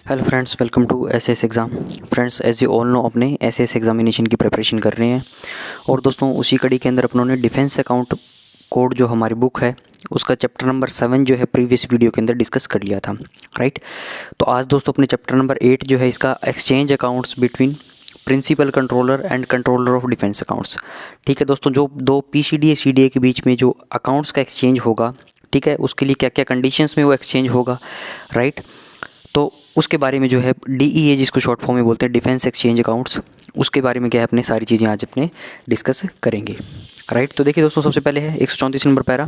Hello friends, welcome to SS exam. Friends, as you all know, अपने SS examination की preparation कर रहे हैं। और दोस्तों, उसी कड़ी के अंदर अपनों ने डिफेंस अकाउंट कोड जो हमारी बुक है उसका चैप्टर नंबर 7 जो है प्रीवियस वीडियो के अंदर डिस्कस कर लिया था, राइट। तो आज दोस्तों अपने चैप्टर नंबर 8 जो है इसका exchange accounts between principal controller and controller of defence accounts. ठीक है दोस्तों, जो दो पीसीडीए सीडीए के बीच में जो अकाउंट्स का एक्सचेंज होगा, ठीक है, उसके लिए क्या क्या कंडीशंस में वो एक्सचेंज होगा, राइट। तो उसके बारे में जो है डीईए, जिसको शॉर्ट फॉर्म में बोलते हैं डिफेंस एक्सचेंज अकाउंट्स, उसके बारे में क्या है अपने सारी चीज़ें आज अपने डिस्कस करेंगे, राइट। तो देखिए दोस्तों, सबसे पहले है 134 number para.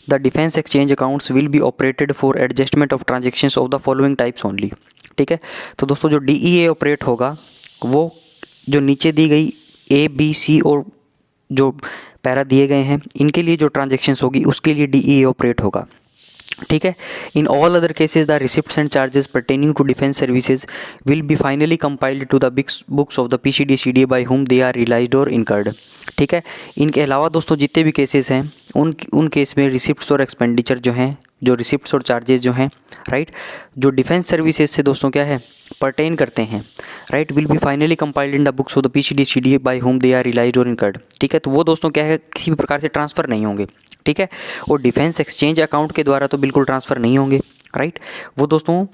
The defence exchange accounts will be operated for adjustment of transactions of the following types only. ठीक है, तो दोस्तों जो डीईए ऑपरेट होगा वो जो नीचे दी गई ए बी सी और जो पैरा दिए गए हैं इनके लिए जो ट्रांजेक्शन्स होगी उसके लिए डीईए ऑपरेट होगा। ठीक है, in all other cases the receipts and charges pertaining to defence services will be finally compiled to the books of the PCD CDA by whom they are realised और incurred. ठीक है, इनके अलावा दोस्तों जितने भी केसेस हैं उन केस में रिसिप्ट्स और एक्सपेंडिचर जो हैं, जो रिसिप्ट्स और चार्जेस जो हैं, राइट, जो डिफेंस सर्विसेज से दोस्तों क्या है पर्टेन करते हैं, right, will be finally compiled in the books of the PCD CDA by whom they are realised और इनकर्ड। ठीक है, तो वो दोस्तों क्या है किसी भी प्रकार से ट्रांसफ़र नहीं होंगे। ठीक है, और डिफेंस एक्सचेंज अकाउंट के द्वारा तो बिल्कुल ट्रांसफ़र नहीं होंगे, राइट। वो दोस्तों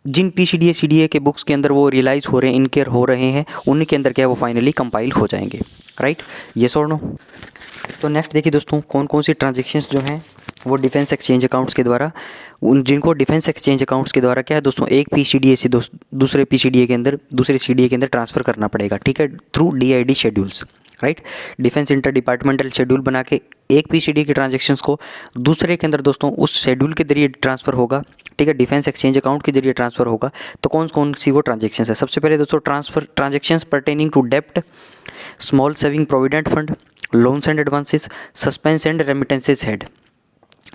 जिन पीसीडीए सीडीए के बुक्स के अंदर वो रियलाइज़ हो रहे हैं, इनके हो रहे हैं, उन्हीं के अंदर क्या है वो फाइनली कंपाइल हो जाएंगे, राइट। येस और नो। तो नेक्स्ट देखिए दोस्तों, कौन कौन सी ट्रांजेक्शन्स जो हैं वो डिफेंस एक्सचेंज अकाउंट्स के द्वारा, उन जिनको डिफेंस एक्सचेंज अकाउंट्स के द्वारा क्या है दोस्तों एक पीसीडीए से दूसरे पीसीडीए के अंदर दूसरे सीडीए के अंदर ट्रांसफ़र करना पड़ेगा। ठीक है, through DID schedules, right. Defence inter departmental schedule बना के एक पीसीडी के ट्रांजेक्शन्स को दूसरे के अंदर दोस्तों उस शेड्यूल के जरिए ट्रांसफ़र होगा। ठीक है, डिफेंस एक्सचेंज अकाउंट के जरिए ट्रांसफ़र होगा। तो कौन कौन सी वो ट्रांजेक्शन्स है? सबसे पहले दोस्तों ट्रांजेक्शन्स पर्टेनिंग टू डेप्ट, small saving provident fund, loans and advances, suspense and remittances head.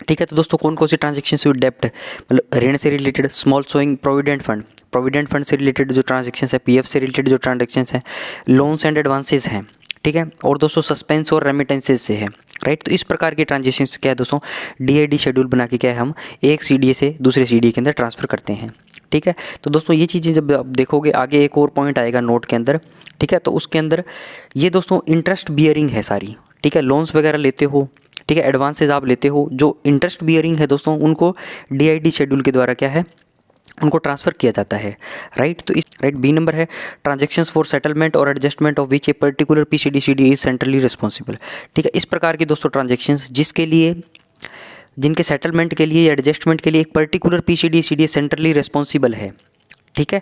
ठीक है, तो दोस्तों कौन कौन सी ट्रांजेक्शन्स हुई? डेप्ट मतलब ऋण से related, small saving provident fund से रिलेटेड जो ट्रांजेक्शन्स है, पीएफ से रिलेटेड जो ट्रांजेक्शन्स हैं, लोन्स एंड एडवांसेस हैं। ठीक है, और दोस्तों सस्पेंस और रेमिटेंसेस से है, राइट। तो इस प्रकार की ट्रांजेक्शन्स क्या है दोस्तों डीआईडी शेड्यूल बना के क्या है हम एक सीडीए से दूसरे सीडीए के अंदर ट्रांसफ़र करते हैं। ठीक है, तो दोस्तों ये चीज़ें जब आप देखोगे आगे एक और पॉइंट आएगा नोट के अंदर। ठीक है, तो उसके अंदर ये दोस्तों इंटरेस्ट बियरिंग है सारी। ठीक है, लोन्स वगैरह लेते हो, ठीक है, एडवांसेज आप लेते हो, जो इंटरेस्ट बियरिंग है दोस्तों उनको डीआईडी शेड्यूल के द्वारा क्या है उनको ट्रांसफ़र किया जाता है, राइट। तो इस राइट बी नंबर है ट्रांजेक्शन्स फॉर सेटलमेंट और adjustment of which a particular PCD CD is centrally responsible. ठीक है, इस प्रकार की दोस्तों ट्रांजेक्शन्स जिनके सेटलमेंट के लिए या एडजस्टमेंट के लिए एक particular PCD CD centrally responsible है। ठीक है,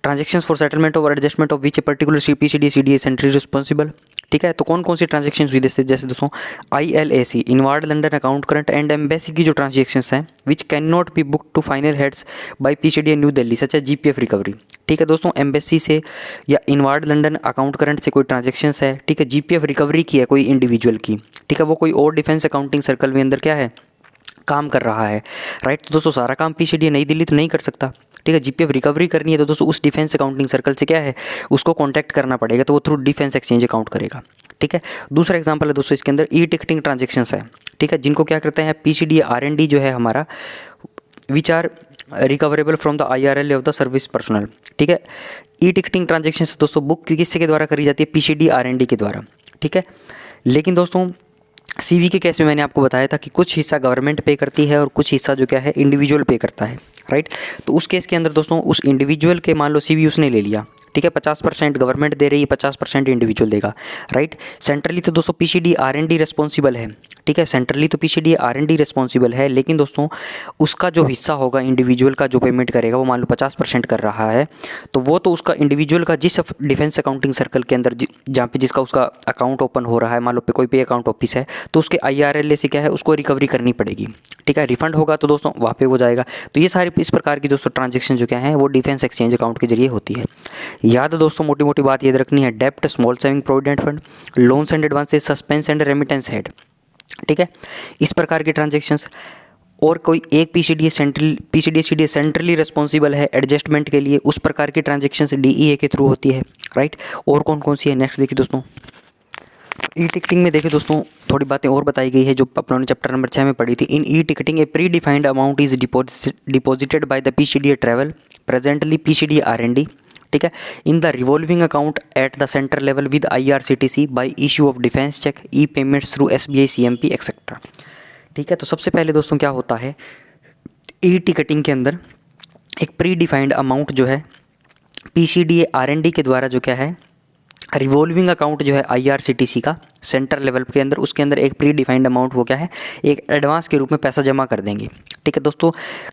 ट्रांजेक्शन्स फॉर सेटलमेंट और adjustment of which a particular PCD CD centrally responsible. ठीक है, तो कौन कौन सी ट्रांजेक्शन्स हुई जैसे दोस्तों ILAC inward London account current and embassy की जो ट्रांजेक्शन्स हैं which can not be book to final heads by PCD New Delhi such as GPF recovery. ठीक है दोस्तों, एम्बेसी से या इनवार्ड लंडन अकाउंट करंट से कोई ट्रांजेक्शन्स है, ठीक है, जीपीएफ रिकवरी की है कोई इंडिविजुअल की, ठीक है, वो कोई और डिफेंस अकाउंटिंग सर्कल में अंदर क्या है काम कर रहा है, राइट। तो दोस्तों सारा काम पीसीडी नई दिल्ली तो नहीं कर सकता। ठीक है, जीपीएफ रिकवरी करनी है तो दोस्तों उस डिफेंस अकाउंटिंग सर्कल से क्या है उसको कांटेक्ट करना पड़ेगा, तो वो थ्रू डिफेंस एक्सचेंज अकाउंट करेगा। ठीक है, दूसरा एग्जांपल है दोस्तों इसके अंदर ई टिकटिंग ट्रांजेक्शन्स है। ठीक है, जिनको क्या करते हैं पीसीडी आरएनडी जो है हमारा which are recoverable from the IRL of the service personal. ठीक है, ई टिकटिंग ट्रांजेक्शन्स दोस्तों बुक किससे के द्वारा करी जाती है पीसीडी आरएनडी के द्वारा। ठीक है, लेकिन दोस्तों सीवी के केस में मैंने आपको बताया था कि कुछ हिस्सा गवर्नमेंट पे करती है और कुछ हिस्सा जो क्या है इंडिविजुअल पे करता है, राइट। तो उस केस के अंदर दोस्तों उस इंडिविजुअल के मान लो सीवी उसने ले लिया, ठीक है, 50% गवर्नमेंट दे रही है, 50% इंडिविजुअल देगा, राइट। सेंट्रली तो दोस्तों पीसीडी आरएनडी रिस्पॉन्सिबल है। ठीक है, सेंट्रली तो पीसीडी आरएनडी रिस्पॉन्सिबल है, लेकिन दोस्तों उसका जो हिस्सा होगा इंडिविजुअल का जो पेमेंट करेगा वो मान लो 50% कर रहा है, तो वो तो उसका इंडिविजुअल का जिस डिफेंस अकाउंटिंग सर्कल के अंदर जहाँ पे जिसका उसका अकाउंट ओपन हो रहा है, मान लो कोई पे अकाउंट ऑफिस है, तो उसके IRLA से क्या है उसको रिकवरी करनी पड़ेगी। ठीक है, रिफंड होगा तो दोस्तों वहाँ पे हो जाएगा। तो ये सारी इस प्रकार की दोस्तों ट्रांजेक्शन जो क्या है वो डिफेंस एक्सचेंज अकाउंट के जरिए होती है। याद दोस्तों मोटी मोटी बात याद रखनी है, डेप्ट, small saving provident fund, loans and advances, suspense and remittance head. ठीक है, इस प्रकार की ट्रांजेक्शन्स और कोई एक पीसीडी सीडी सेंट्रली रिस्पॉन्सिबल है एडजस्टमेंट के लिए, उस प्रकार की ट्रांजेक्शन्स डीईए के थ्रू होती है, राइट। और कौन कौन सी है नेक्स्ट देखिए दोस्तों, ई टिकटिंग में देखिए दोस्तों थोड़ी बातें और बताई गई है जो अपनों ने चैप्टर नंबर 6 में पढ़ी थी। In e ticketing a pre defined amount is deposited by the PCDA travel, presently PCDA R and D, ठीक है, in the revolving account at the centre level with IRCTC by issue of defence cheque, e payments through SBI, CMP etcetera. ठीक है, तो सबसे पहले दोस्तों क्या होता है, ई टिकटिंग के अंदर एक प्री डिफाइंड अमाउंट जो है पीसीडीए आरएनडी के द्वारा जो क्या है रिवॉल्विंग अकाउंट जो है आईआरसीटीसी का सेंटर लेवल के अंदर, उसके अंदर एक प्री डिफाइंड अमाउंट वो क्या है एक एडवांस के रूप में पैसा जमा कर देंगे। ठीक है दोस्तों,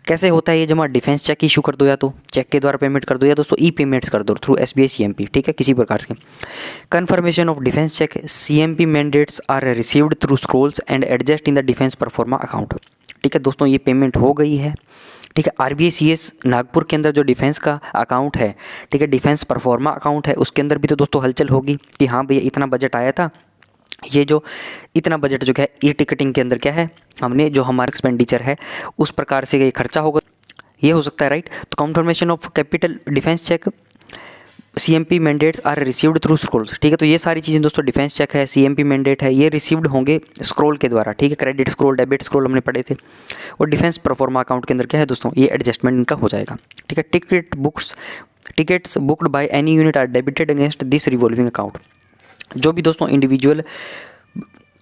कैसे होता है ये जमा, डिफेंस चेक इशू कर दो या तो चेक के द्वारा पेमेंट कर दो या दोस्तों ई पेमेंट्स कर दो थ्रू एसबीआई, सीएमपी। ठीक है, किसी प्रकार से confirmation of defence cheque, CMP mandates are received through scrolls and adjust in the defence proforma account. ठीक है दोस्तों, ये पेमेंट हो गई है। ठीक है, आरबीआईसीएस नागपुर के अंदर जो डिफेंस का अकाउंट है, ठीक है, डिफेंस परफॉर्मा अकाउंट है, उसके अंदर भी तो दोस्तों हलचल होगी कि हाँ भैया इतना बजट आया था, ये जो इतना बजट जो क्या है ई टिकटिंग के अंदर क्या है हमने जो हमारा एक्सपेंडिचर है उस प्रकार से ये खर्चा होगा, ये हो सकता है, राइट। तो confirmation of capital defence cheque, CMP mandates are received through scrolls. ठीक है, तो ये सारी चीज़ें दोस्तों डिफेंस चेक है, सीएमपी मैंडेट है, ये रिसीव्ड होंगे स्क्रोल के द्वारा। ठीक है, क्रेडिट स्क्रोल, डेबिट स्क्रोल हमने पढ़े थे। और डिफेंस परफॉर्मा अकाउंट के अंदर क्या है दोस्तों ये एडजस्टमेंट इनका हो जाएगा। ठीक है, tickets booked by any unit are debited against this revolving account. जो भी दोस्तों इंडिविजुअल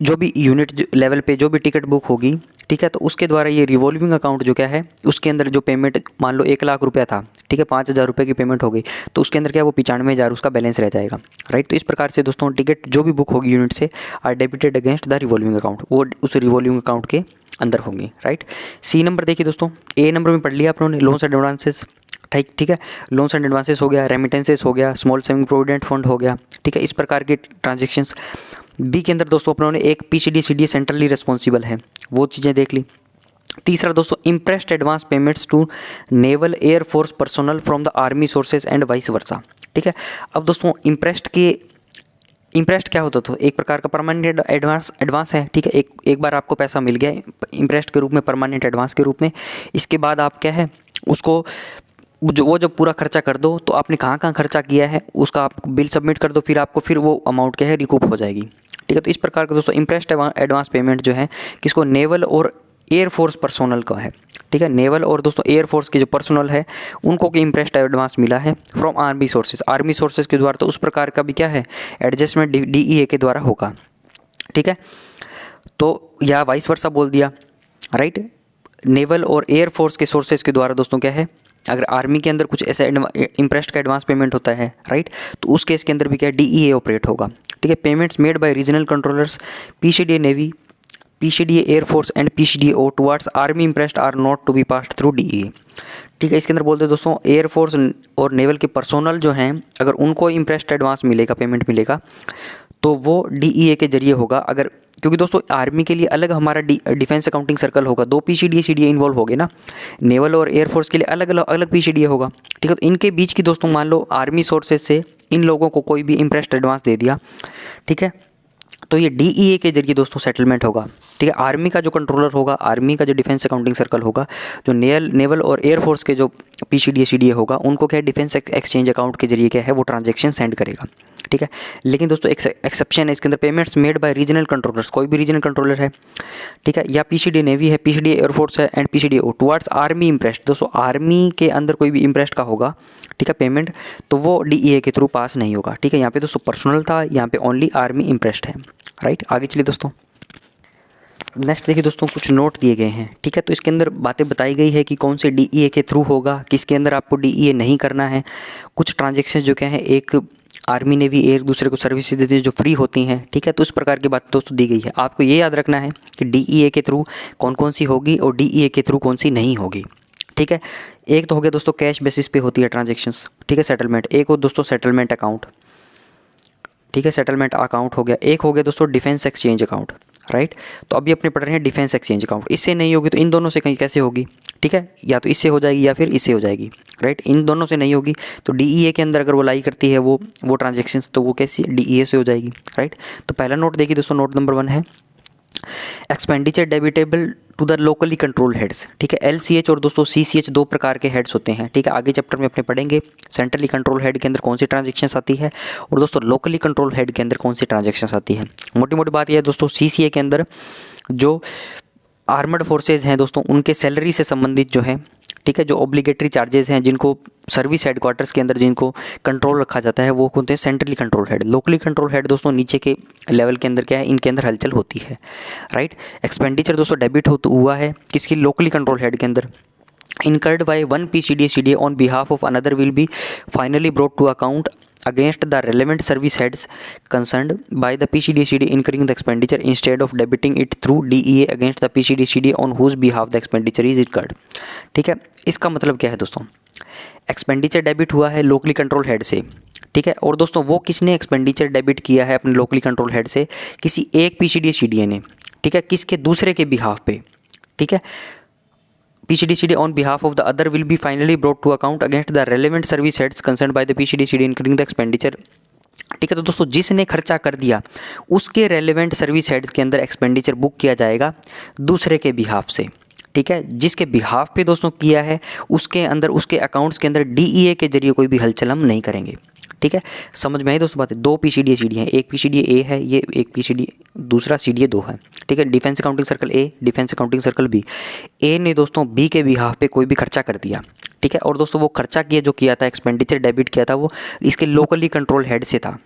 जो भी यूनिट लेवल पे जो भी टिकट बुक होगी, ठीक है, तो उसके द्वारा ये रिवॉल्विंग अकाउंट जो क्या है उसके अंदर जो पेमेंट मान लो 1 लाख रुपया था, ठीक है, 5,000 रुपये की पेमेंट हो गई, तो उसके अंदर क्या वो 95,000 उसका बैलेंस रह जाएगा, राइट। तो इस प्रकार से दोस्तों टिकट जो भी बुक होगी यूनिट से are debited against the revolving account, वो उस रिवॉल्विंग अकाउंट के अंदर होंगी, राइट। सी नंबर देखिए दोस्तों, ए नंबर में पढ़ लिया आप लोगों ने लोन्स एंड एडवांसेस। ठीक है, लोन्स एंड एडवांसेस हो गया, रेमिटेंसेस हो गया, स्मॉल सेविंग प्रोविडेंट फंड हो गया। ठीक है, इस प्रकार के ट्रांजेक्शन्स। बी के अंदर दोस्तों अपनों ने एक पीसीडी सीडीए सेंट्रली रिस्पॉन्सिबल है, वो चीज़ें देख ली। तीसरा दोस्तों impressed advance payments to naval air force personnel from the army sources and vice versa. ठीक है, अब दोस्तों इम्प्रेस्ड क्या होता था, एक प्रकार का परमानेंट एडवांस है। ठीक है, एक बार आपको पैसा मिल गया इम्प्रेस्ड के रूप में, परमानेंट एडवांस के रूप में, इसके बाद आप क्या है उसको वो जब पूरा खर्चा कर दो तो आपने कहाँ कहाँ खर्चा किया है उसका आप बिल सबमिट कर दो, फिर आपको फिर वो अमाउंट क्या है रिकूप हो जाएगी। ठीक है, तो इस प्रकार का दोस्तों इम्प्रेस्ड एडवांस पेमेंट जो है किसको, नेवल और एयरफोर्स पर्सोनल का है। ठीक है, नेवल और दोस्तों एयरफोर्स के जो पर्सोनल है उनको कि इम्प्रेस्ड एडवांस मिला है फ्रॉम आर्मी सोर्सेज के द्वारा, तो उस प्रकार का भी क्या है एडजस्टमेंट डीईए के द्वारा होगा। ठीक है, तो या वाइस वर्सा बोल दिया, राइट। नेवल और एयरफोर्स के सोर्सेज के द्वारा दोस्तों क्या है, अगर आर्मी के अंदर कुछ ऐसा इम्प्रेस्ड का एडवांस पेमेंट होता है, राइट, तो उस केस के अंदर भी क्या डीईए ऑपरेट होगा। ठीक है, payments made by regional controllers, PCDA navy, PCDA air force and PCDO towards army impressed are not to be passed through DEA. ठीक है, इसके अंदर बोलते हैं दोस्तों एयरफोर्स और नेवल के पर्सोनल जो हैं अगर उनको इम्प्रेस्ड एडवांस मिलेगा, पेमेंट मिलेगा, तो वो डीईए के जरिए होगा। अगर क्योंकि दोस्तों आर्मी के लिए अलग हमारा डिफेंस अकाउंटिंग सर्कल होगा, 2 पीसीडीए सीडीए इन्वॉल्व हो गए ना, नेवल और एयरफोर्स के लिए अलग पीसीडीए होगा। ठीक है, तो इनके बीच की दोस्तों मान लो आर्मी सोर्सेज से इन लोगों को कोई भी इम्प्रेस्ड एडवांस दे दिया, ठीक है, तो ये डीईए के जरिए दोस्तों सेटलमेंट होगा। ठीक है, आर्मी का जो कंट्रोलर होगा, आर्मी का जो डिफेंस अकाउंटिंग सर्कल होगा, जो नेवल और एयरफोर्स के जो पीसीडीए सीडीए होगा उनको क्या है डिफेंस एक्सचेंज अकाउंट के जरिए क्या है वो ट्रांजैक्शन सेंड करेगा। ठीक है, लेकिन दोस्तों एक्सेप्शन है इसके अंदर, payments made by regional controllers, कोई भी रीजनल कंट्रोलर है, ठीक है, या पीसीडीए नेवी है, पीसीडीए एयरफोर्स है and PCDO towards army impressed, दोस्तों आर्मी के अंदर कोई भी इम्प्रेस्ड का होगा, ठीक है, पेमेंट, तो वो डीईए के थ्रू पास नहीं होगा। ठीक है, यहाँ पे दोस्तों पर्सनल था, यहाँ पे ओनली आर्मी इम्प्रेस्ड है, राइट। आगे चलिए दोस्तों, नेक्स्ट देखिए दोस्तों कुछ नोट दिए गए हैं। ठीक है, तो इसके अंदर बातें बताई गई है कि कौन से डीईए के थ्रू होगा, किसके अंदर आपको डीईए नहीं करना है। कुछ ट्रांजेक्शन जो क्या है एक आर्मी नेवी एक दूसरे को सर्विसेज देती है जो फ्री होती हैं। ठीक है, तो इस प्रकार की बात दोस्तों दी गई है। आपको ये याद रखना है कि डीईए के थ्रू कौन कौन सी होगी और डीईए के थ्रू कौन सी नहीं होगी। ठीक है, एक तो हो गया दोस्तों कैश बेसिस पे होती है ट्रांजेक्शन्स, ठीक है, सेटलमेंट। एक हो दोस्तों सेटलमेंट अकाउंट, ठीक है, सेटलमेंट अकाउंट हो गया। एक हो गया दोस्तों डिफेंस एक्सचेंज अकाउंट, राइट। तो अभी अपने पढ़ रहे हैं डिफेंस एक्सचेंज अकाउंट, इससे नहीं होगी तो इन दोनों से कहीं कैसे होगी। ठीक है, या तो इससे हो जाएगी या फिर इससे हो जाएगी, राइट। इन दोनों से नहीं होगी तो डीईए के अंदर अगर वो लाई करती है वो ट्रांजेक्शन्स, तो वो कैसी डीईए से हो जाएगी, राइट। तो पहला नोट देखिए दोस्तों, नोट नंबर 1 है expenditure debitable to the locally control heads, ठीक है। LCH और दोस्तों CCH दो प्रकार के हेड्स होते हैं, ठीक है। आगे चैप्टर में अपने पढ़ेंगे सेंट्रली कंट्रोल हेड के अंदर कौन सी ट्रांजेक्शन्स आती है और दोस्तों लोकली कंट्रोल हेड के अंदर कौन सी ट्रांजेक्शन्स आती है। मोटी मोटी बात यह है दोस्तों, CCA के अंदर जो आर्मर्ड फोर्सेज हैं दोस्तों, उनके सैलरी से संबंधित जो है, ठीक है, जो ऑब्लिगेटरी चार्जेस हैं जिनको सर्विस हेडक्वार्टर्स के अंदर जिनको कंट्रोल रखा जाता है, वो होते हैं centrally control head. Locally control head दोस्तों नीचे के लेवल के अंदर क्या है, इनके अंदर हलचल होती है, राइट। एक्सपेंडिचर दोस्तों डेबिट हुआ है किसकी, लोकली कंट्रोल हेड के अंदर। incurred by one PCDA on behalf of another will be finally brought to account against the relevant service heads concerned by the PCDA incurring the expenditure instead of debiting it through DEA against the PCDA on whose behalf the expenditure is incurred। ठीक है, इसका मतलब क्या है दोस्तों, expenditure debit हुआ है locally control head से, ठीक है। और दोस्तों वो किसने एक्सपेंडिचर डेबिट किया है अपने लोकली कंट्रोल हेड से, किसी एक PCDA ने, ठीक है, किसके दूसरे के बिहाफ पे, ठीक है। PCDA on behalf of the other will be finally brought to account against the relevant service heads concerned by the PCDA including the expenditure। ठीक है, तो दोस्तों जिसने खर्चा कर दिया उसके रेलेवेंट सर्विस हेड्स के अंदर एक्सपेंडिचर बुक किया जाएगा दूसरे के बिहाफ से, ठीक है। जिसके बिहाफ पे दोस्तों किया है उसके अंदर, उसके अकाउंट्स के अंदर DEA के जरिए कोई भी हलचल हम नहीं करेंगे, ठीक है। समझ में आई दोस्तों बात है। दो PCDA हैं, एक PCDA A है, ये एक PCDA दूसरा CDA 2 है, ठीक है। Defence accounting circle A, defence accounting circle B। A ने दोस्तों B के बिहाफ पे कोई भी खर्चा कर दिया, ठीक है। और दोस्तों वो खर्चा किया था, एक्सपेंडिचर डेबिट किया था, वो इसके लोकली कंट्रोल हेड से था,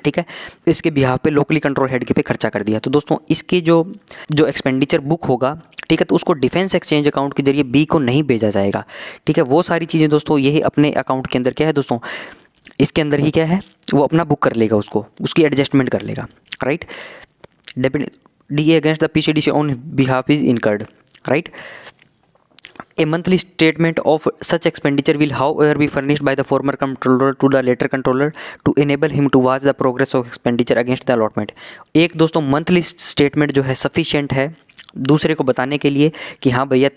ठीक है। इसके बिहाफ पे लोकली कंट्रोल हेड के पे खर्चा कर दिया, तो दोस्तों इसकी जो एक्सपेंडिचर बुक होगा, ठीक है, तो उसको डिफेंस एक्सचेंज अकाउंट के जरिए B को नहीं भेजा जाएगा, ठीक है। वो सारी चीज़ें दोस्तों यही अपने अकाउंट के अंदर क्या है दोस्तों, इसके अंदर ही क्या है, वो अपना बुक कर लेगा, उसको उसकी एडजस्टमेंट कर लेगा, right. DA against the PCDA on behalf is incurred, right. A monthly statement of such expenditure will however be furnished by the former controller to the later controller to enable him to watch the progress of expenditure against the allotment। एक दोस्तों monthly statement जो है sufficient है दूसरे को बताने के लिए कि हाँ भैया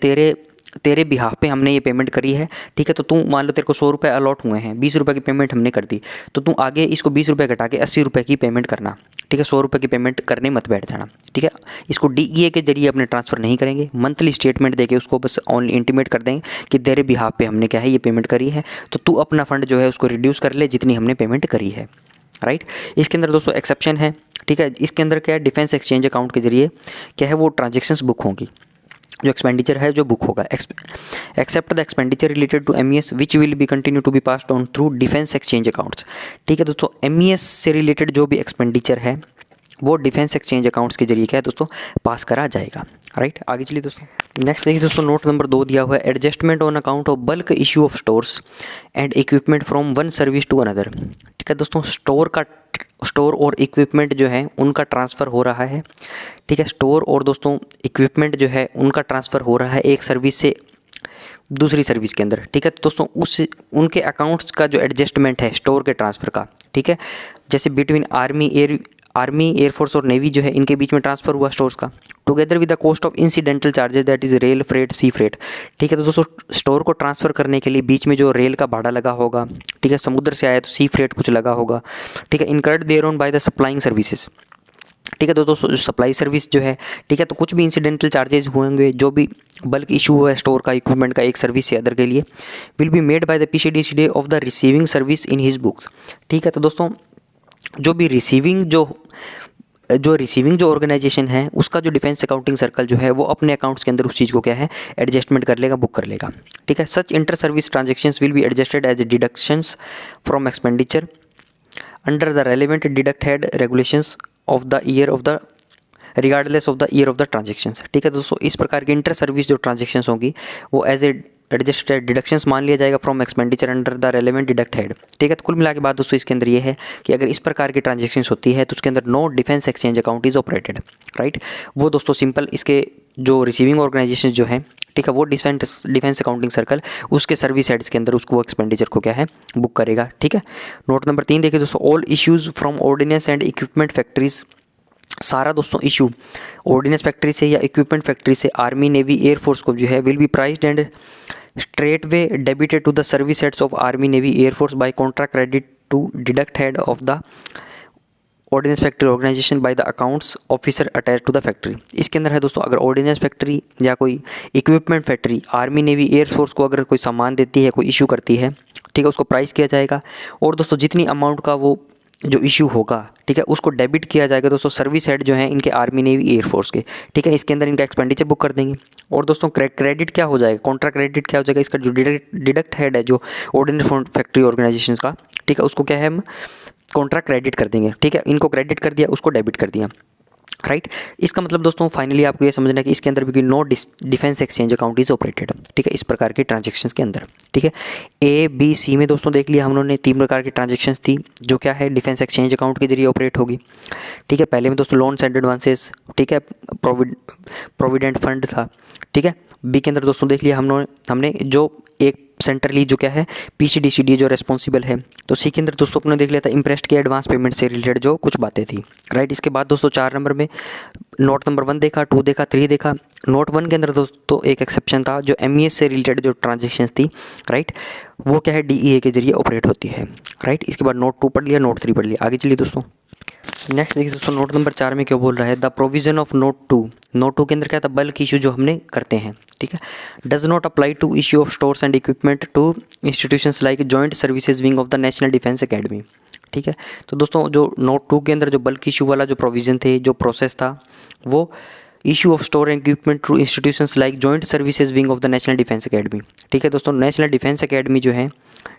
तेरे बिहाफ पे हमने ये पेमेंट करी है, ठीक है। तो तू मान लो तेरे को 100 रुपये अलॉट हुए हैं, 20 रुपये की पेमेंट हमने कर दी, तो तू आगे इसको 20 रुपये घटा के 80 रुपये की पेमेंट करना, ठीक है। 100 रुपये की पेमेंट करने मत बैठ जाना, ठीक है। इसको DEA के जरिए अपने ट्रांसफ़र नहीं करेंगे, मंथली स्टेटमेंट देके उसको बस ओनली इंटीमेट कर देंगे कि तेरे बिहाफ पे हमने क्या है ये पेमेंट करी है, तो तू अपना फंड जो है उसको रिड्यूस कर ले जितनी हमने पेमेंट करी है, राइट। इसके अंदर दोस्तों एक्सेप्शन है, ठीक है। इसके अंदर क्या है, डिफेंस एक्सचेंज अकाउंट के जरिए क्या है वो ट्रांजेक्शन्स बुक होंगी, जो एक्सपेंडिचर है जो बुक होगा। Except the expenditure related to MES which will be continue to be passed on through defence exchange accounts, ठीक है दोस्तों। MES से रिलेटेड जो भी एक्सपेंडिचर है वो डिफेंस एक्सचेंज अकाउंट्स के जरिए क्या है दोस्तों पास करा जाएगा, राइट। आगे चलिए दोस्तों, नेक्स्ट देखिए दोस्तों, नोट नंबर 2 दिया हुआ है, adjustment on account of bulk issue of stores and equipment from one service to another, ठीक है दोस्तों। स्टोर और इक्विपमेंट जो है उनका ट्रांसफ़र हो रहा है, ठीक है। स्टोर और दोस्तों इक्विपमेंट जो है उनका ट्रांसफ़र हो रहा है एक सर्विस से दूसरी सर्विस के अंदर, ठीक है। तो दोस्तों उनके अकाउंट्स का जो एडजस्टमेंट है स्टोर के ट्रांसफ़र का, ठीक है, जैसे बिटवीन आर्मी एयरफोर्स और नेवी जो है इनके बीच में ट्रांसफ़र हुआ स्टोर्स का, together with the cost of incidental charges that is rail freight C freight, ठीक है। तो दोस्तों स्टोर को ट्रांसफ़र करने के लिए बीच में जो रेल का भाड़ा लगा होगा, ठीक है, समुद्र से आया तो सी फ्रेट कुछ लगा होगा, ठीक है, incurred thereon by the supplying services, ठीक है। तो दोस्तों सप्लाई सर्विस जो है, ठीक है, तो कुछ भी इंसिडेंटल चार्जेस होंगे जो भी बल्क इशू हुआ है स्टोर का इक्विपमेंट का एक सर्विस से अदर के लिए, will be made by the PCDA of the receiving service in his books, ठीक है। तो दोस्तों जो भी रिसीविंग जो ऑर्गेनाइजेशन है उसका जो डिफेंस अकाउंटिंग सर्कल जो है वो अपने अकाउंट्स के अंदर उस चीज़ को क्या है एडजस्टमेंट कर लेगा, बुक कर लेगा, ठीक है। Such inter service transactions will be adjusted as deductions from expenditure under the relevant deduct head regulations of the year of the regardless of the year of the transactions, ठीक है दोस्तों। इस प्रकार की इंटर सर्विस जो transactions होंगी वो as a adjusted deductions मान लिया जाएगा from expenditure under the relevant deduct head, ठीक है। तो कुल मिला के बात दोस्तों इसके अंदर ये है कि अगर इस प्रकार की ट्रांजेक्शन्स होती है तो उसके अंदर no defence exchange account is operated, right. वो दोस्तों सिंपल इसके जो रिसीविंग ऑर्गेनाइजेशन जो है, ठीक है, वो डिफेंस अकाउंटिंग सर्कल उसके सर्विस हेड्स के अंदर उसको एक्सपेंडिचर को क्या है बुक करेगा, ठीक है। नोट नंबर 3 देखिए दोस्तों, all issues from ordnance and equipment factories, सारा दोस्तों इशू ऑर्डिनेंस फैक्ट्री से या इक्विपमेंट फैक्ट्री से आर्मी नेवी एयरफोर्स को जो है will be priced and straight way debited to the service heads of army navy air force by contract credit to deduct head of the ordnance factory organisation by the accounts officer attach to the factory. इसके अंदर है दोस्तों, अगर ordnance factory या कोई equipment factory army navy air force को अगर कोई सामान देती है, कोई इशू करती है, ठीक है, उसको प्राइस किया जाएगा और दोस्तों जितनी अमाउंट का वो जो इशू होगा, ठीक है, उसको डेबिट किया जाएगा दोस्तों सर्विस हेड जो है इनके आर्मी नेवी एयरफोर्स के, ठीक है, इसके अंदर इनका एक्सपेंडिचर बुक कर देंगे। और दोस्तों क्रेडिट क्या हो जाएगा, कॉन्ट्रा क्रेडिट क्या हो जाएगा, इसका जो डिडक्ट हेड है जो ऑर्डिनरी फैक्ट्री ऑर्गेनाइजेशन का, ठीक है, उसको क्या है हम कॉन्ट्रा क्रेडिट कर देंगे, ठीक है, इनको क्रेडिट कर दिया, उसको डेबिट कर दिया, राइट। इसका मतलब दोस्तों फाइनली आपको ये समझना है कि इसके अंदर भी no defence exchange account is operated, ठीक है, इस प्रकार के ट्रांजेक्शन्स के अंदर, ठीक है। ए बी सी में दोस्तों देख लिया हम लोगों ने 3 प्रकार की ट्रांजेक्शन्स थी जो क्या है डिफेंस एक्सचेंज अकाउंट के जरिए ऑपरेट होगी, ठीक है। पहले में दोस्तों लोन्स एंड एडवांसेस, ठीक है, प्रोविडेंट फंड था, ठीक है। बी के अंदर दोस्तों देख लिया हमने जो एक सेंट्रली जो क्या है PCDCD जो रेस्पॉन्सिबल है। तो सी के अंदर दोस्तों अपने देख लिया था इंटरेस्ट के एडवांस पेमेंट से रिलेटेड जो कुछ बातें थी, राइट। इसके बाद दोस्तों 4 नंबर में नोट नंबर 1 देखा, 2 देखा, 3 देखा। नोट 1 के अंदर दोस्तों एक एक्सेप्शन था जो MES से रिलेटेड जो ट्रांजेक्शन्स थी, राइट, वो क्या है DEA के जरिए ऑपरेट होती है, राइट। इसके बाद नोट 2 पढ़ लिया, नोट 3 पढ़ लिया। आगे चलिए दोस्तों, नेक्स्ट देखिए दोस्तों नोट नंबर 4 में क्या बोल रहा है, the provision of note 2। Note 2 के अंदर क्या था, बल्क इशू जो हमने करते हैं, ठीक है, does not apply to issue of stores and equipment to institutions like Joint Services Wing of the National Defence Academy, ठीक है। तो दोस्तों जो नोट 2 के अंदर जो बल्क इशू वाला जो प्रोविज़न थे, जो प्रोसेस था, वो issue of store and equipment to institutions like Joint Services Wing of the National Defence Academy, ठीक है। दोस्तों नेशनल डिफेंस एकेडमी जो है,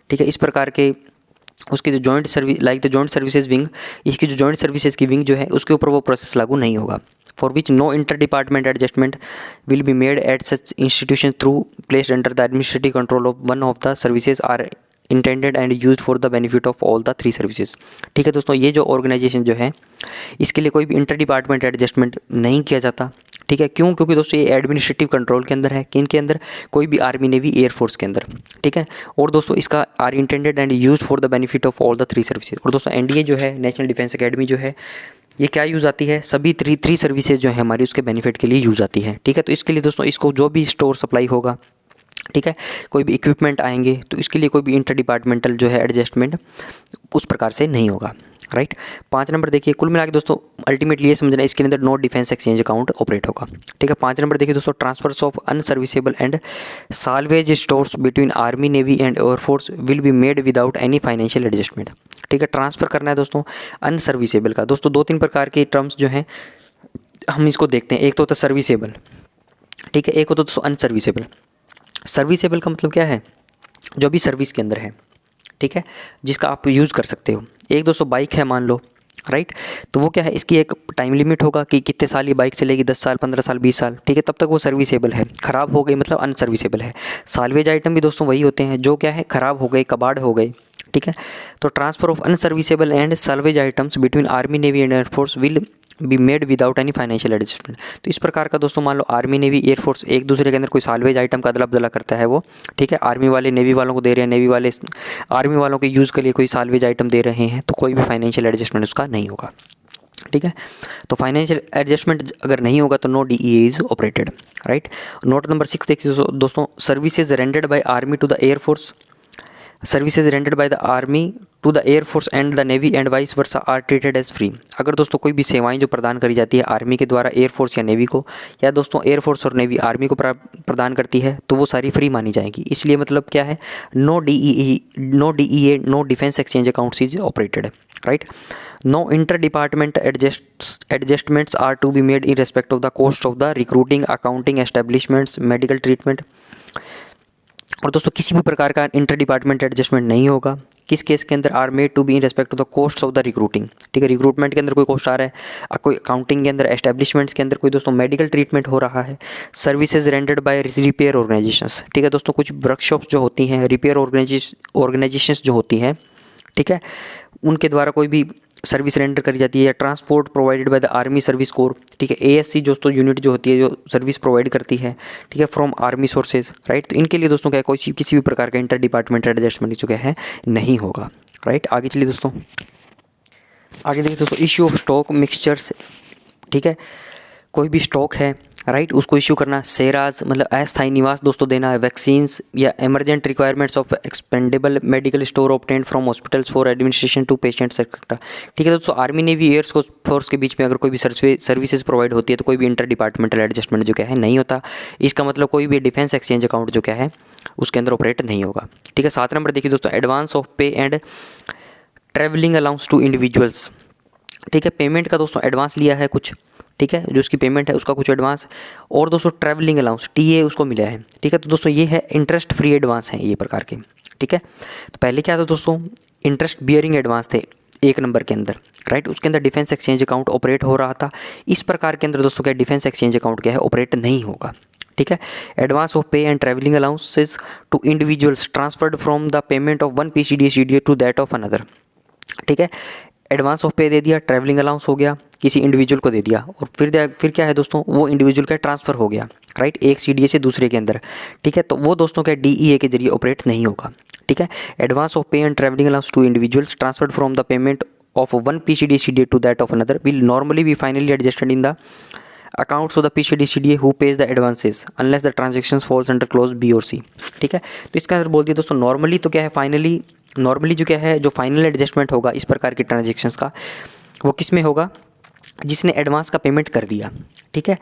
ठीक है, इस प्रकार के उसकी जो joint service like the joint Services wing, इसकी जो जॉइंट सर्विसेज की विंग जो है उसके ऊपर वो प्रोसेस लागू नहीं होगा। For which no inter department adjustment will be made at such institution through placed under the administrative control of one of the services are intended and use for the benefit of all the 3 services, ठीक है। दोस्तों ये जो organisation जो है इसके लिए कोई भी इंटर डिपार्टमेंट एडजस्टमेंट नहीं किया जाता, ठीक है। क्यों? क्योंकि दोस्तों ये एडमिनिस्ट्रेटिव कंट्रोल के अंदर है, किन के अंदर, कोई भी आर्मी नेवी एयरफोर्स के अंदर, ठीक है। और दोस्तों इसका are intended and use for the benefit of all the 3 services. और दोस्तों NDA जो है नेशनल डिफेंस एकेडमी जो है ये क्या यूज़ आती है, सभी 3 सर्विसेज जो है हमारी उसके बेनिफिट के लिए यूज़ आती है, ठीक है। तो इसके लिए दोस्तों इसको जो भी स्टोर सप्लाई होगा, ठीक है, कोई भी इक्विपमेंट आएंगे तो इसके लिए कोई भी इंटर डिपार्टमेंटल जो है एडजस्टमेंट उस प्रकार से नहीं होगा, राइट। 5 नंबर देखिए, कुल मिला के दोस्तों अल्टीमेटली ये समझना इसके अंदर no defence exchange account operate होगा, ठीक है। 5 नंबर देखिए दोस्तों, transfers of unserviceable and salvage stores between army navy and air force will be made without any financial adjustment, ठीक है। ट्रांसफ़र करना है दोस्तों अनसर्विसेबल का। दोस्तों 2-3 प्रकार के टर्म्स जो हैं हम इसको देखते हैं, एक तो होता है सर्विसेबल, ठीक है, एक होता है दोस्तों अनसर्विसेबल। सर्विसेबल का मतलब क्या है, जो अभी सर्विस के अंदर है, ठीक है, जिसका आप यूज़ कर सकते हो। एक दोस्तों बाइक है मान लो, राइट, तो वो क्या है, इसकी एक टाइम लिमिट होगा कि कितने साल ये बाइक चलेगी, 10 साल, 15 साल, 20 साल, ठीक है, तब तक वो सर्विसेबल है। ख़राब हो गई मतलब अनसर्विसेबल है। साल्वेज आइटम भी दोस्तों वही होते हैं जो क्या है, ख़राब हो गए, कबाड़ हो गए, ठीक है। तो transfer of unserviceable and salvage items between army navy and air force will be made without any financial adjustment. तो इस प्रकार का दोस्तों मान लो आर्मी नेवी एयरफोर्स एक दूसरे के अंदर कोई साल्वेज आइटम का अदला बदला करता है वो, ठीक है, आर्मी वाले नेवी वालों को दे रहे हैं, नेवी वाले आर्मी वालों के यूज़ के लिए कोई साल्वेज आइटम दे रहे हैं, तो कोई भी फाइनेंशियल एडजस्टमेंट उसका नहीं होगा, ठीक है। तो फाइनेंशियल एडजस्टमेंट अगर नहीं होगा तो no DEA is operated, right. Note number 6 देखिए दोस्तों, services rendered by army to the air force, services rendered by the army to the air force and the navy and vice versa are treated as free. अगर दोस्तों कोई भी सेवाएं जो प्रदान करी जाती है आर्मी के द्वारा एयरफोर्स या नेवी को, या दोस्तों एयरफोर्स और नेवी आर्मी को प्रदान करती है, तो वो सारी फ्री मानी जाएगी। इसलिए मतलब क्या है, no DEA no defence exchange accounts is operated, right. No inter department adjustments are to be made in respect of the cost of the recruiting, accounting, establishments, medical treatment. और दोस्तों किसी भी प्रकार का इंटर डिपार्टमेंट एडजस्टमेंट नहीं होगा। किस case के अंदर, are made to be in respect of the cost of the recruiting, ठीक है, रिक्रूटमेंट के अंदर कोई कॉस्ट आ रहा है, कोई अकाउंटिंग के अंदर, एस्टेब्लिशमेंट्स के अंदर कोई दोस्तों मेडिकल ट्रीटमेंट हो रहा है, services rendered bye repair organisations, ठीक है दोस्तों, कुछ वर्कशॉप्स जो होती हैं, रिपेयर ऑर्गेनाइजेशंस जो होती हैं, ठीक है, उनके द्वारा कोई भी सर्विस रेंडर करी जाती है, या transport provided by the army service corps, ठीक है, ASC दोस्तों यूनिट जो होती है जो सर्विस प्रोवाइड करती है, ठीक है, फ्रॉम आर्मी सोर्सेज, राइट। तो इनके लिए दोस्तों क्या है, कोई किसी भी प्रकार का इंटर डिपार्टमेंट एडजस्टमेंट जो क्या है नहीं होगा, राइट। आगे चलिए दोस्तों, आगे देखिए दोस्तों, इश्यू ऑफ स्टॉक मिक्सचर्स, ठीक है, कोई भी स्टॉक है, राइट, उसको इश्यू करना। सेराज मतलब अस्थायी निवास दोस्तों देना है। वैक्सीन्स या emergent requirements of expendable medical store obtained from hospitals for administration to patients etcetera. ठीक है दोस्तों, आर्मी नेवी एयर फोर्स के बीच में अगर कोई भी सर्विसेज प्रोवाइड होती है तो कोई भी इंटर डिपार्टमेंटल एडजस्टमेंट जो क्या है नहीं होता। इसका मतलब कोई भी डिफेंस एक्सचेंज अकाउंट जो क्या है उसके अंदर ऑपरेट नहीं होगा। ठीक है, 7 नंबर देखिए दोस्तों, advance of pay and travelling allowance to individuals. ठीक है, पेमेंट का दोस्तों एडवांस लिया है कुछ, ठीक है, जो उसकी पेमेंट है उसका कुछ एडवांस, और दोस्तों ट्रैवलिंग अलाउंस टीए उसको मिला है। ठीक है, तो दोस्तों ये है इंटरेस्ट फ्री एडवांस हैं ये प्रकार के। ठीक है, तो पहले क्या था दोस्तों, इंटरेस्ट बियरिंग एडवांस थे 1 नंबर के अंदर, राइट, उसके अंदर डिफेंस एक्सचेंज अकाउंट ऑपरेट हो रहा था। इस प्रकार के अंदर दोस्तों क्या डिफेंस एक्सचेंज अकाउंट क्या है ऑपरेट नहीं होगा। ठीक है, advance of pay and travelling allowances to individuals transferred from the payment of one PCDA to that of another. ठीक है, एडवांस ऑफ पे दे दिया, ट्रैवलिंग अलाउंस हो गया, किसी इंडिविजुअल को दे दिया, और फिर क्या है दोस्तों, वो इंडिविजुअल का ट्रांसफ़र हो गया, राइट, एक CDA से दूसरे के अंदर। ठीक है, तो वो दोस्तों क्या DEA के जरिए ऑपरेट नहीं होगा। ठीक है, advance of pay and travelling allowance to individuals transferred from the payment of one PCDA to that of another will normally be finally adjusted in the accounts of the PCDA who pays the advances unless the transactions falls under clause B और C। ठीक है, तो इसका अंदर बोल दिया दोस्तों, normally तो क्या है, फाइनली नॉर्मली जो क्या है, जो फाइनल एडजस्टमेंट होगा इस प्रकार के ट्रांजेक्शन्स का, वो किस में होगा, जिसने एडवांस का पेमेंट कर दिया। ठीक है,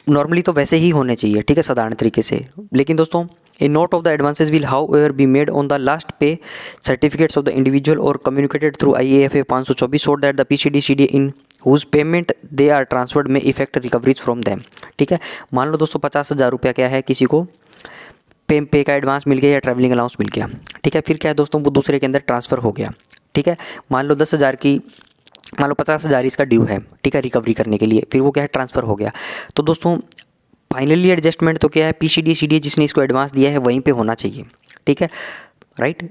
नॉर्मली तो वैसे ही होने चाहिए, ठीक है, साधारण तरीके से। लेकिन दोस्तों a note of the advances will however be made on the last pay certificates of the individual और communicated through IAFA 524 so that the PCDA in whose payment they are transferred में effect recoveries from them. ठीक है, मान लो दोस्तों 50,000 रुपया क्या है, किसी को पे का एडवांस मिल गया या ट्रैवलिंग अलाउंस मिल गया। ठीक है, फिर क्या है दोस्तों, वो दूसरे के अंदर ट्रांसफ़र हो गया। ठीक है, मान लो 50,000 इसका ड्यू है, ठीक है, रिकवरी करने के लिए, फिर वो क्या है ट्रांसफ़र हो गया। तो दोस्तों फाइनली एडजस्टमेंट तो क्या है, PCDA जिसने इसको एडवांस दिया है वहीं पे होना चाहिए। ठीक है, राइट,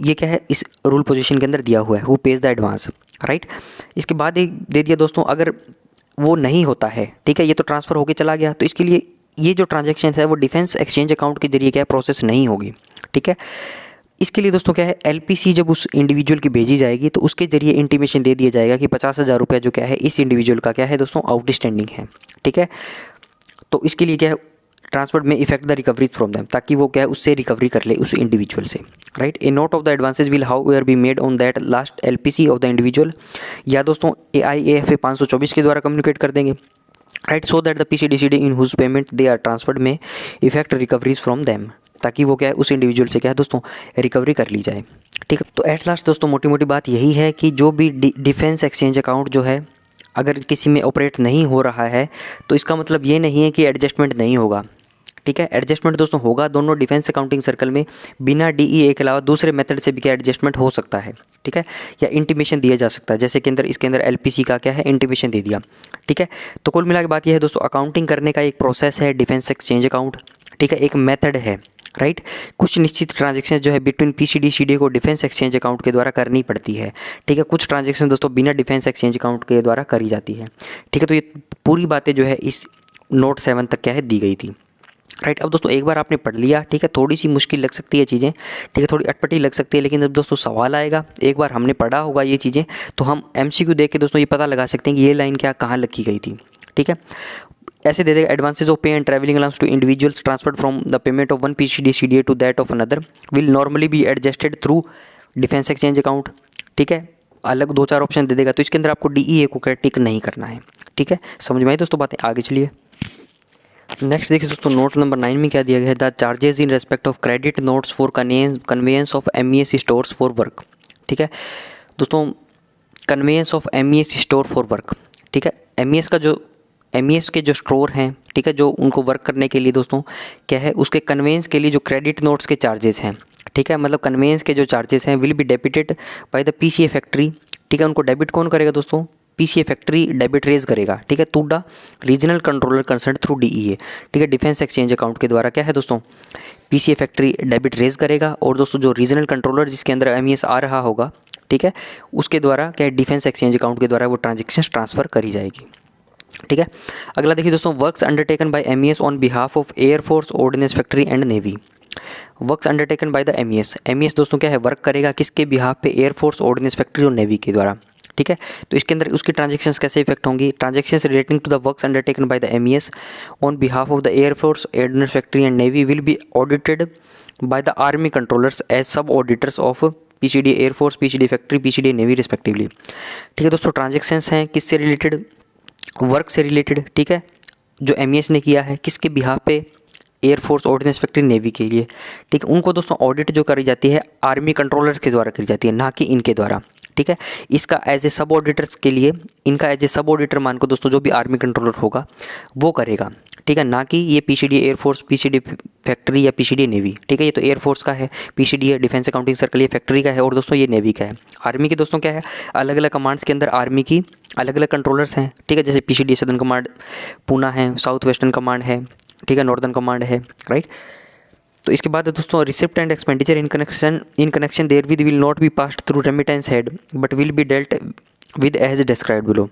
ये क्या है इस रूल पोजीशन के अंदर दिया हुआ है, who pays the advance, right. इसके बाद एक दे दिया दोस्तों, अगर वो नहीं होता है, ठीक है, ये तो ट्रांसफ़र होके चला गया, तो इसके लिए ये जो ट्रांजैक्शन है वो डिफेंस एक्सचेंज अकाउंट के जरिए क्या है प्रोसेस नहीं होगी। ठीक है, इसके लिए दोस्तों क्या है, LPC जब उस इंडिविजुअल की भेजी जाएगी तो उसके जरिए इंटीमेशन दे दिया जाएगा कि 50,000 रुपया जो क्या है इस इंडिविजुअल का क्या है दोस्तों आउटस्टैंडिंग है। ठीक है, तो इसके लिए क्या है, ट्रांसफर्ड में effect the recovery from them, ताकि वो क्या है उससे रिकवरी कर ले उस इंडिविजुअल से, right. A note of the advances will however be made on that last LPC of the individual, या दोस्तों IAFA 524 के द्वारा कम्युनिकेट कर देंगे, right, so that the PCDA in whose payment they are transferred में effect recoveries from them, ताकि वो क्या है उस इंडिविजुअल से क्या है दोस्तों रिकवरी कर ली जाए। ठीक है, तो एट लास्ट दोस्तों मोटी मोटी बात यही है कि जो भी डिफेंस एक्सचेंज अकाउंट जो है अगर किसी में ऑपरेट नहीं हो रहा है तो इसका मतलब ये नहीं है कि एडजस्टमेंट नहीं होगा। ठीक है, एडजस्टमेंट दोस्तों होगा, दोनों डिफेंस अकाउंटिंग सर्कल में बिना DEA के अलावा दूसरे मेथड से भी क्या एडजस्टमेंट हो सकता है। ठीक है, या इंटीमेशन दिया जा सकता है, जैसे कि इसके अंदर LPC का क्या है इंटीमेशन दे दिया। ठीक है, तो कुल मिला के बात यह है दोस्तों, अकाउंटिंग करने का एक प्रोसेस है डिफेंस एक्सचेंज अकाउंट। ठीक है, एक मेथड है, राइट। कुछ निश्चित ट्रांजेक्शन जो है बिटवीन PCDA को डिफेंस एक्सचेंज अकाउंट के द्वारा करनी पड़ती है। ठीक है, कुछ ट्रांजेक्शन दोस्तों बिना डिफेंस एक्सचेंज अकाउंट के द्वारा करी जाती है। ठीक है, तो ये पूरी बातें जो है इस नोट 7 तक क्या है दी गई थी, राइट। अब दोस्तों एक बार आपने पढ़ लिया, ठीक है, थोड़ी सी मुश्किल लग सकती है चीज़ें, ठीक है, थोड़ी अटपटी लग सकती है, लेकिन जब दोस्तों सवाल आएगा, एक बार हमने पढ़ा होगा ये चीज़ें, तो हम MCQ देख के दोस्तों ये पता लगा सकते हैं कि ये लाइन क्या कहाँ लिखी गई थी। ठीक है, ऐसे दे देगा, advances of pay and travelling allowance to individuals transferred from the payment of one PCDA to that of another will normally be adjusted through defence exchange account. ठीक है, अलग 2-4 ऑप्शन दे देगा, तो इसके अंदर आपको DEA को टिक नहीं करना है। ठीक है, समझ में आई दोस्तों बातें, आगे चलिए। नेक्स्ट देखिए दोस्तों, नोट नंबर 9 में क्या दिया गया है, the charges in respect of credit notes for conveyance of MES stores for work. ठीक है दोस्तों, conveyance of MES store for work. ठीक है, MES के जो स्टोर हैं, ठीक है, जो उनको वर्क करने के लिए दोस्तों क्या है, उसके कन्वेंस के लिए जो क्रेडिट नोट्स के चार्जेस हैं, ठीक है, मतलब कन्वेंस के जो चार्जेस हैं will be debited by the PCA factory. ठीक है, उनको डेबिट कौन करेगा दोस्तों, PCA फैक्ट्री डेबिट रेज करेगा। ठीक है, to the regional controller concern through DEA। ठीक है, डिफेंस एक्सचेंज अकाउंट के द्वारा क्या है दोस्तों, PCA फैक्ट्री डेबिट रेज करेगा, और दोस्तों जो रीजनल कंट्रोलर जिसके अंदर MES आ रहा होगा, ठीक है, उसके द्वारा क्या है डिफेंस एक्सचेंज अकाउंट के द्वारा वो ट्रांजेक्शन ट्रांसफ़र करी जाएगी। ठीक है, अगला देखिए दोस्तों, works undertaken bye MES on behalf of air force ordnance factory and navy. Works undertaken by the MES दोस्तों क्या है वर्क करेगा किसके बिहाफ पे, एयरफोर्स ऑर्डिनेंस फैक्ट्री और नेवी के द्वारा। ठीक है। तो इसके अंदर उसकी ट्रांजेक्शन्स कैसे इफेक्ट होंगी, transactions relating to the works undertaken by the MES on behalf of the air force, ordnance factory and navy will be audited by the army controllers as sub auditors of PCD air force, PCD factory, PCD navy respectively. ठीक है दोस्तों, transactions हैं किससे related, work से related, ठीक है, जो MES ने किया है किसके बिहाफ पे, एयरफोर्स, ऑर्डिनेंस फैक्ट्री, नेवी के लिए। ठीक है, उनको दोस्तों ऑडिट जो करी जाती है आर्मी कंट्रोलर के द्वारा करी जाती है, ना कि इनके द्वारा। ठीक है, इसका एज ए सब ऑडिटर्स के लिए, इनका एज ए सब ऑडिटर मान को दोस्तों जो भी आर्मी कंट्रोलर होगा वो करेगा। ठीक है, ना कि ये PCD एयरफोर्स, PCD फैक्ट्री या PCD नेवी। ठीक है, ये तो एयरफोर्स का है, PCD है डिफेंस अकाउंटिंग सर्कल, ये फैक्ट्री का है, और दोस्तों ये नेवी का है। आर्मी के दोस्तों क्या है, अलग अलग कमांड्स के अंदर आर्मी की अलग अलग कंट्रोलर्स हैं। ठीक है, जैसे PCD सदर्न कमांड पूना है, साउथ वेस्टर्न कमांड है, ठीक है, नॉर्दर्न कमांड है, राइट। तो इसके बाद दोस्तों receipt and expenditure in connection therewith will not be passed through remittance head but will be dealt with as described below.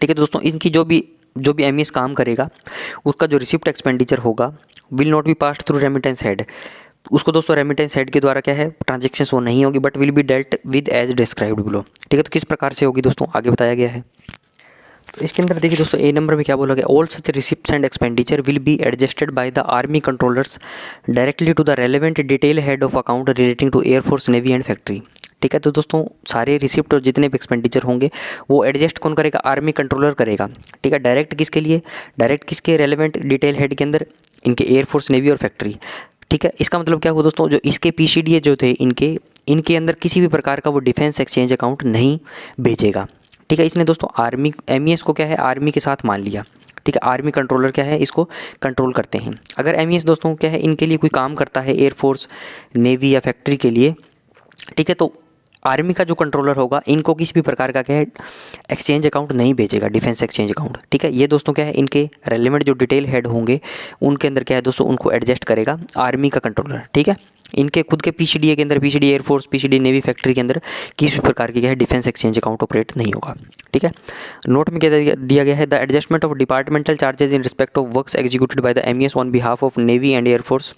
ठीक है दोस्तों, इनकी जो भी MES काम करेगा उसका जो रिसिप्ट एक्सपेंडिचर होगा will not be passed through remittance head, उसको दोस्तों रेमिटेंस हेड के द्वारा क्या है ट्रांजेक्शन्स वो नहीं होगी, but will be dealt with as described below. ठीक है, तो किस प्रकार से होगी दोस्तों आगे बताया गया है। तो इसके अंदर देखिए दोस्तों, A नंबर में क्या बोला गया, all such receipts and expenditure will be adjusted by the army controllers directly to the relevant detail head of account relating to air force, navy and factory. ठीक है, तो दोस्तों सारे रिसिप्ट और जितने भी एक्सपेंडिचर होंगे वो एडजस्ट कौन करेगा, आर्मी कंट्रोलर करेगा। ठीक है, डायरेक्ट किसके लिए, डायरेक्ट किसके रेलेवेंट डिटेल हेड के अंदर, इनके एयरफोर्स, नेवी और फैक्ट्री। ठीक है, इसका मतलब क्या हुआ दोस्तों, जो इसके PCD जो थे इनके अंदर किसी भी प्रकार का वो डिफेंस एक्सचेंज अकाउंट नहीं भेजेगा। ठीक है, इसने दोस्तों आर्मी MES को क्या है आर्मी के साथ मान लिया। ठीक है, आर्मी कंट्रोलर क्या है इसको कंट्रोल करते हैं। अगर MES दोस्तों क्या है इनके लिए कोई काम करता है एयरफोर्स, नेवी या फैक्ट्री के लिए, ठीक है, तो आर्मी का जो कंट्रोलर होगा इनको किसी भी प्रकार का क्या है एक्सचेंज अकाउंट नहीं भेजेगा, डिफेंस एक्सचेंज अकाउंट। ठीक है, ये दोस्तों क्या है इनके रेलेवेंट जो डिटेल हेड होंगे उनके अंदर क्या है दोस्तों उनको एडजस्ट करेगा आर्मी का कंट्रोलर। ठीक है, इनके खुद के PCD के अंदर, PCD air force, PCD navy factory के अंदर किसी भी प्रकार की क्या है डिफेंस एक्सचेंज अकाउंट ऑपरेट नहीं होगा। ठीक है, नोट में क्या दिया गया है, the adjustment of departmental charges in respect of works executed by the MES on behalf of navy and air force.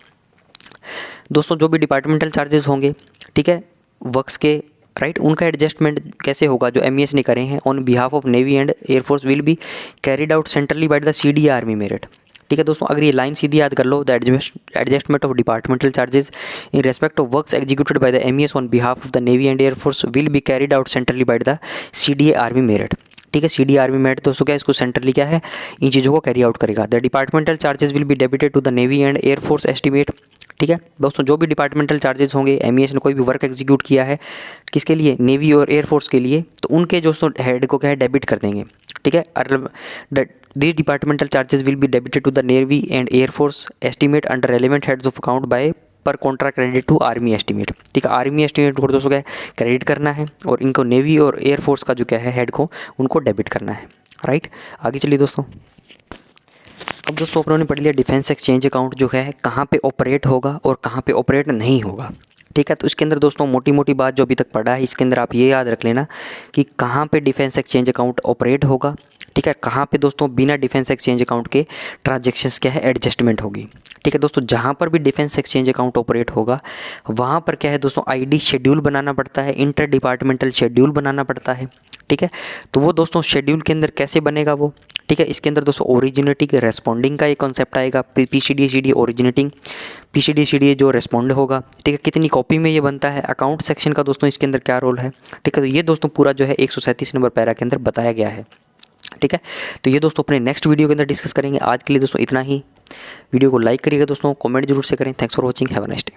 दोस्तों जो भी डिपार्टमेंटल चार्जेस होंगे, ठीक है, वर्क्स के, राइट, उनका एडजस्टमेंट कैसे होगा जो MES ने करे हैं on behalf of navy and air force will be carried out centrally by the CDA army merit. ठीक है दोस्तों, अगर ये लाइन सीधी याद कर लो, the adjustment of departmental charges in respect of works executed by the MES on behalf of the navy and air force will be carried out centrally by the CDA army merit. ठीक है, CDA army merit दोस्तों क्या है, इसको centrally क्या है इन चीज़ों को कैरी आउट करेगा। The departmental charges will be debited to the navy and air force estimate. ठीक है दोस्तों, जो भी डिपार्टमेंटल चार्जेस होंगे, MES ने कोई भी वर्क एग्जीक्यूट किया है किसके लिए, नेवी और एयरफोर्स के लिए, तो उनके दोस्तों हेड को क्या है डेबिट कर देंगे। ठीक है, these departmental charges will be debited to the Navy and Air Force estimate under relevant heads of account by per contract credit to Army estimate। ठीक है, आर्मी एस्टिमेट को दोस्तों क्या है क्रेडिट करना है और इनको नेवी और एयरफोर्स का जो क्या है हेड को उनको डेबिट करना है। राइट, आगे चलिए दोस्तों। अब दोस्तों अपनों ने पढ़ लिया डिफेंस एक्सचेंज अकाउंट जो है कहाँ पे ऑपरेट होगा और कहाँ पे ऑपरेट नहीं होगा। ठीक है, तो इसके अंदर दोस्तों मोटी मोटी बात जो अभी तक पढ़ा है इसके अंदर आप ये याद रख लेना कि कहाँ पे डिफेंस एक्सचेंज अकाउंट ऑपरेट होगा। ठीक है, कहाँ पे दोस्तों बिना डिफेंस एक्सचेंज अकाउंट के ट्रांजेक्शन्स क्या है एडजस्टमेंट होगी। ठीक है दोस्तों, जहाँ पर भी डिफेंस एक्सचेंज अकाउंट ऑपरेट होगा वहाँ पर क्या है दोस्तों ID शेड्यूल बनाना पड़ता है, इंटर डिपार्टमेंटल शेड्यूल बनाना पड़ता है। ठीक है, तो वो दोस्तों शेड्यूल के अंदर कैसे बनेगा वो, ठीक है, इसके अंदर दोस्तों ओरिजिनेटिंग रेस्पॉन्डिंग का एक कॉन्सेप्ट आएगा, PCD CD originating, PCD CD जो रेस्पॉन्ड होगा। ठीक है, कितनी कॉपी में ये बनता है, अकाउंट सेक्शन का दोस्तों इसके अंदर क्या रोल है। ठीक है, तो ये दोस्तों पूरा जो है 137 नंबर पैरा के अंदर बताया गया है। ठीक है, तो ये दोस्तों अपने नेक्स्ट वीडियो के अंदर डिस्कस करेंगे। आज के लिए दोस्तों इतना ही। वीडियो को लाइक करिएगा दोस्तों, कमेंट जरूर से करें। Thanks for watching, have a nice day.